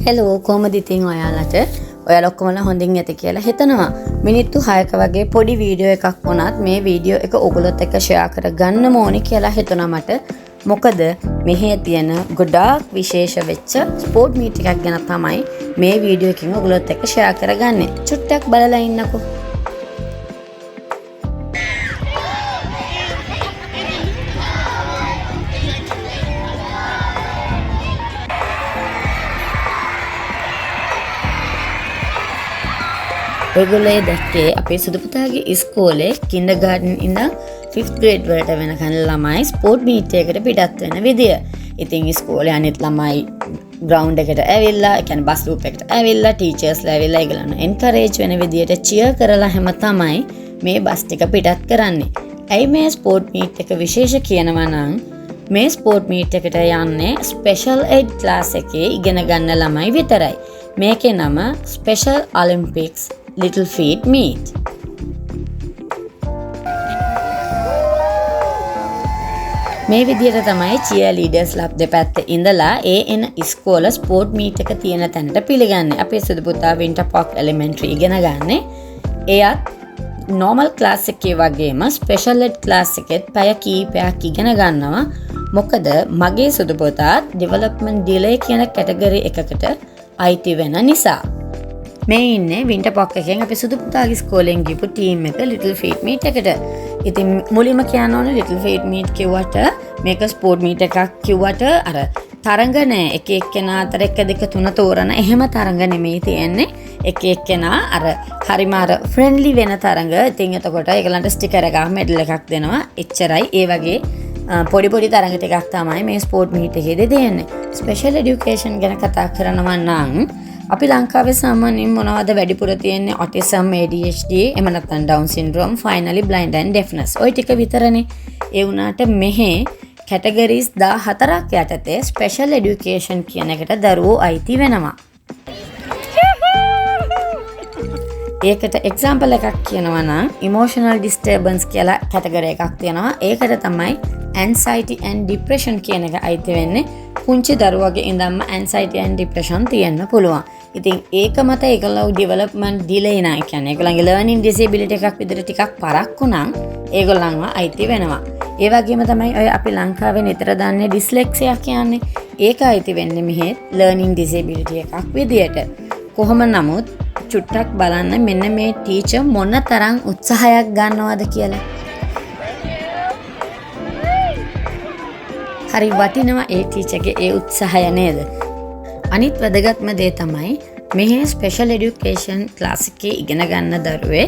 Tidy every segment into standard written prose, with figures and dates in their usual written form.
Hello කොහමද ඉතින් ඔයාලට ඔයාලා ඔක්කොමලා හොඳින් ඇති කියලා හිතනවා. මිනිත්තු 6ක වගේ පොඩි වීඩියෝ එකක් වුණත් මේ වීඩියෝ එක ඔයගොල්ලොත් එක්ක ෂෙයා කරගන්න ඕනි කියලා හිතුණා මට. මොකද මෙහි තියෙන ගොඩාක් විශේෂ වෙච්ච ස්පෝර්ට් මීට් එකක් ගැන තමයි මේ වීඩියෝ එකකින් ඔයගොල්ලොත් එක්ක ෂෙයා කරගන්නේ. චුට්ටක් බලලා ඉන්නකෝ. ඔයගොල්ලෝ දැක්කේ අපේ සුදු පුතාගේ ඉස්කෝලේ කින්ඩර්ගාර්ටන් ඉඳන් 5th grade වලට වෙනකන් ළමයි ස්පෝර්ට් මීට් එකකට පිටත් වෙන විදිය. ඉතින් ඉස්කෝලේ අනිත් ළමයි ග්‍රවුන්ඩ් එකට ඇවිල්ලා, ඒ කියන්නේ බස් රූප් එකට ඇවිල්ලා, ටීචර්ස්ලා ඇවිල්ලා ඒගොල්ලන් එන්කරේජ් වෙන විදියට චියර් කරලා හැම තමයි මේ බස් ටික පිටත් කරන්නේ. ඇයි මේ ස්පෝර්ට් මීට් එක විශේෂ කියනවා නම් මේ ස්පෝර්ට් මීට් එකට යන්නේ ස්පෙෂල් එඩ් ක්ලාස් එකේ ඉගෙන ගන්න ළමයි විතරයි. මේකේ නම ස්පෙෂල් ඔලිම්පික්ස් Little Feet Meet. මේ විදිහට තමයි cheerleaders ලබ් දෙපැත්තේ ඉඳලා එන ඉස්කෝල ස්පෝර්ට් මීට් එක තියෙන තැනට පිළිගන්නේ. අපේ සුදු පුතා Winter Park Elementary ඉගෙන ගන්නේ. එයත් normal class එකේ වගේම special ed class එකෙත් පැය කීපයක් ඉගෙන ගන්නවා. මොකද මගේ සුදු පුතාත් development delay කියන category එකකට අයිති වෙන නිසා. මේ ඉන්නේ වින්ටර් පාක් එකෙන් අපි සුදු පුතාගේ ඉස්කෝලෙන් ගිහපු ටීම් එක Little Feet Meet එකට. ඉතින් මුලින්ම කියන්න ඕනේ Little Feet Meet කිව්වට මේක ස්පෝර්ට් මීට් එකක් කිව්වට අර තරඟ නෑ. එක එක්කෙනා අතර 1 2 3 තෝරන එහෙම තරඟ නෙමෙයි තියෙන්නේ. එක එක්කෙනා අර හරිම අර ෆ්‍රෙන්ඩ්ලි වෙන තරඟ. ඉතින් එතකොට ඒගලන්ට ස්ටිකර් එකක් මෙඩල් එකක් දෙනවා. එච්චරයි. ඒ වගේ පොඩි පොඩි තරඟ ටිකක් තමයි මේ ස්පෝර්ට් මීට් එකේදී දෙන්නේ. ස්පෙෂල් এডুকেෂන් ගැන කතා කරනවා නම් අපි ලංකාවේ සාමාන්‍යයෙන් මොනවද වැඩිපුර තියෙන්නේ? autism, ADHD, එහෙම නැත්නම් down syndrome, finally blind and deafness. ওই ටික විතරනේ. ඒ වුණාට මෙහි categories 14ක් යටතේ special education කියන එකට දරුවෝ අයිති වෙනවා. ඒකට example එකක් කියනවා නම් emotional disturbance කියලා category එකක් තියෙනවා. ඒකට තමයි anxiety and depression කියන එක අයිති වෙන්නේ. පුංචි දරුවගේ ඉඳන්ම anxiety and depression තියෙන්න පුළුවන්. ඉතින් ඒක මත ඒගොල්ලෝ development delay නා කියන්නේ ඒගොල්ලන්ගේ learning disability එකක් විදිහට ටිකක් පරක්කු නම් ඒගොල්ලන්ව අයිති වෙනවා. ඒ වගේම තමයි ඔය අපි ලංකාවේ නිතර දන්නේ dyslexia කියන්නේ. ඒක අයිති වෙන්නේ මෙහෙ learning disability එකක් විදිහට. කොහොම නමුත් චුට්ටක් බලන්න මෙන්න මේ ටීචර් මොන තරම් උත්සාහයක් ගන්නවද කියලා. හරි වටිනවා ඒ ටීචර්ගේ ඒ උත්සාහය නේද? අනිත් වැදගත්ම දේ තමයි මෙහි ස්පෙෂල් එඩියුකේෂන් ක්ලාස් එකේ ඉගෙන ගන්න දරුවේ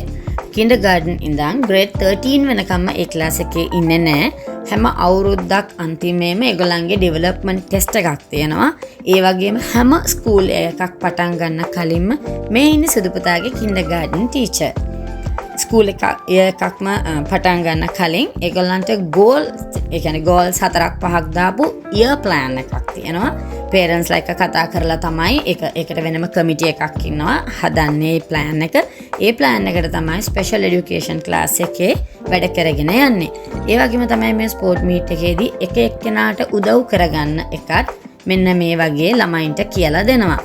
කින්ඩර්ගාර්ටන් ඉඳන් ග්‍රේඩ් 13 වෙනකම්ම ඒ ක්ලාස් එකේ ඉන්නේ නැහැ. හැම අවුරුද්දක් අන්තිමේම ඒගොල්ලන්ගේ ඩෙවලොප්මන්ට් ටෙස්ට් එකක් තියෙනවා. ඒ වගේම හැම ස්කූල් එකක් පටන් ගන්න කලින්ම මේ ඉන්නේ සුදු පුතාගේ කින්ඩර්ගාර්ටන් ටීචර්. ස්කූල් එකක්ම පටන් ගන්න කලින් ඒගොල්ලන්ට ගෝල්, ඒ කියන්නේ ගෝල්ස් 4ක් 5ක් දාපු ඉයර් ප්ලෑන් එකක් තියෙනවා. පේරන්ට්ස්ලා එක්ක කතා කරලා තමයි ඒකට වෙනම කමිටි එකක් ඉන්නවා හදන්නේ ප්ලෑන් එක. ඒ ප්ලෑන් එකට තමයි ස්පෙෂල් එඩියුකේෂන් ක්ලාස් එකේ වැඩ කරගෙන යන්නේ. ඒ වගේම තමයි මේ ස්පෝර්ට් මීට් එකේදී එක එක්කෙනාට උදව් කරගන්න එකත් මෙන්න මේ වගේ ළමයින්ට කියලා දෙනවා.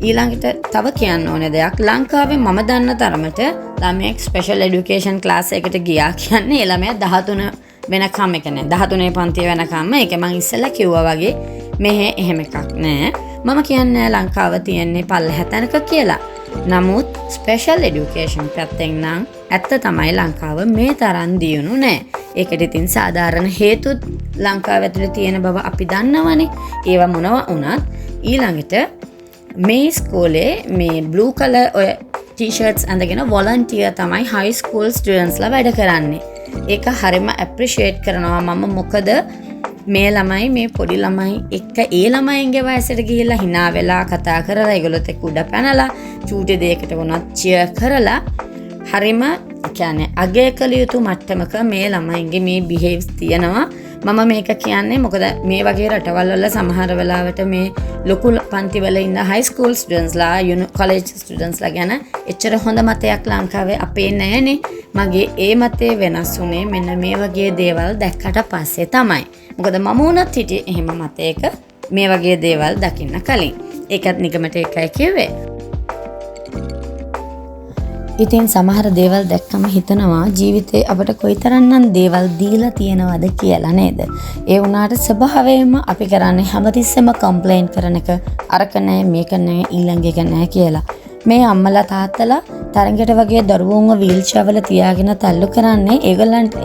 ඊළඟට තව කියන්න ඕනේ දෙයක්, ලංකාවේ මම දන්න තරමට ළමයෙක් ස්පෙෂල් එඩියුකේෂන් ක්ලාස් එකට ගියා කියන්නේ ඒ ළමයා 13 වෙනකම් එක නෑ. 13 පන්තිය වෙනකම්ම ඒක මං ඉස්සෙල්ලා කිව්වා වගේ මෙහෙ එහෙම එකක් නෑ. මම කියන්නේ ලංකාව තියෙන්නේ පල්ලෙහා තැනක කියලා. නමුත් ස්පෙෂල් එඩියුකේෂන් පැත්තෙන් නම් ඇත්ත තමයි ලංකාව මේ තරම් දියුණු නෑ. ඒකට ඉතින් සාධාරණ හේතුත් ලංකාව ඇතුලේ තියෙන බව අපි දන්නවනේ. ඒවා මොනවා වුණත් ඊළඟට මේ ස්කෝලේ මේ blue color ඔය t-shirts අඳගෙන volunteer තමයි high school students ලා වැඩ කරන්නේ. ඒක හරිම appreciate කරනවා මම. මොකද මේ ළමයි මේ පොඩි ළමයි එක්ක ඒ ළමයින්ගේ වයසට ගිහිල්ලා hina වෙලා කතා කරලා ඒගොල්ලොත් එක්ක උඩ පැනලා චූටි දෙයකට වුණත් cheer කරලා හරිම කියන්නේ අගය කළ යුතු මට්ටමක මේ ළමයින්ගේ මේ behaves තියෙනවා. මම මේක කියන්නේ මොකද මේ වගේ රටවල් වල සමහර වෙලාවට මේ ලොකු පන්තිවල ඉන්න high school students ලා college students ලා ගැන එච්චර හොඳ මතයක් ලංකාවේ අපේ නැහැනේ. මගේ ඒ මතේ වෙනස් වුණේ මෙන්න මේ වගේ දේවල් දැක්කට පස්සේ තමයි. මොකද මම උනත් හිටියේ එහෙම මතයක මේ වගේ දේවල් දකින්න කලින්. ඒකත් නිකමට එකයි කිව්වේ. ඉතින් සමහර දේවල් දැක්කම හිතනවා ජීවිතේ අපට කොයිතරම්නම් දේවල් දීලා තියෙනවද කියලා නේද? ඒ වුණාට ස්වභාවයෙන්ම අපි කරන්නේ හැමතිස්සෙම කම්ප්ලේන් කරන එක, අරක නැහැ මේක නැහැ ඊළඟ එක නැහැ කියලා. මේ අම්මලා තාත්තලා තරඟයට වගේ දරුවෝන්ව වීල්චෙයාර් වල තියාගෙන තල්ලු කරන්නේ ඒගොල්ලන්ට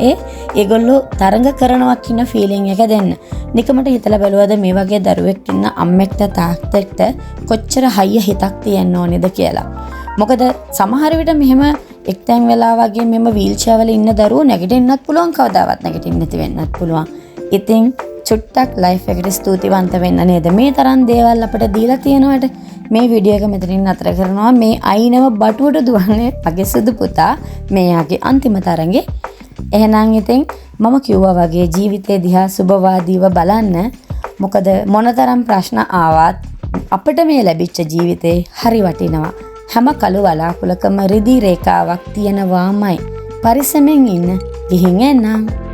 ඒගොල්ලෝ තරඟ කරනවා කියන ෆීලිං එක දෙන්න. නිකමට හිතලා බලුවද මේ වගේ දරුවෙක් ඉන්න අම්මෙක්ට තාත්තෙක්ට කොච්චර හයිය හිතක් තියෙන්න ඕනේද කියලා. මොකද සමහර විට මෙහෙම එක්තැන් වෙලා වගේ මෙම වීල්චෙයාර් වල ඉන්න දරුවෝ නැගිටින්නත් පුළුවන්, කවදාවත් නැගිටින්න නැති වෙන්නත් පුළුවන්. ඉතින් චුට්ටක් ලයිෆ් එකට ස්තුතිවන්ත වෙන්න නේද? මේ තරම් දේවල් අපිට දීලා තියෙනවට. මේ වීඩියෝ එක මෙතනින් නතර කරනවා. මේ අයිනව බටුවට දුවන්නේ මගේ සුදු පුතා මෙයාගේ අන්තිම තරඟේ. එහෙනම් ඉතින් මම කිව්වා වගේ ජීවිතේ දිහා සුබවාදීව බලන්න. මොකද මොනතරම් ප්‍රශ්න ආවත් අපිට මේ ලැබිච්ච ජීවිතේ හරි වටිනවා. හැම කළු වලාකුළකම රිදී රේඛාවක් තියෙනවාමයි. පරිස්සමෙන් ඉන්න. ගිහින් එන්නම්.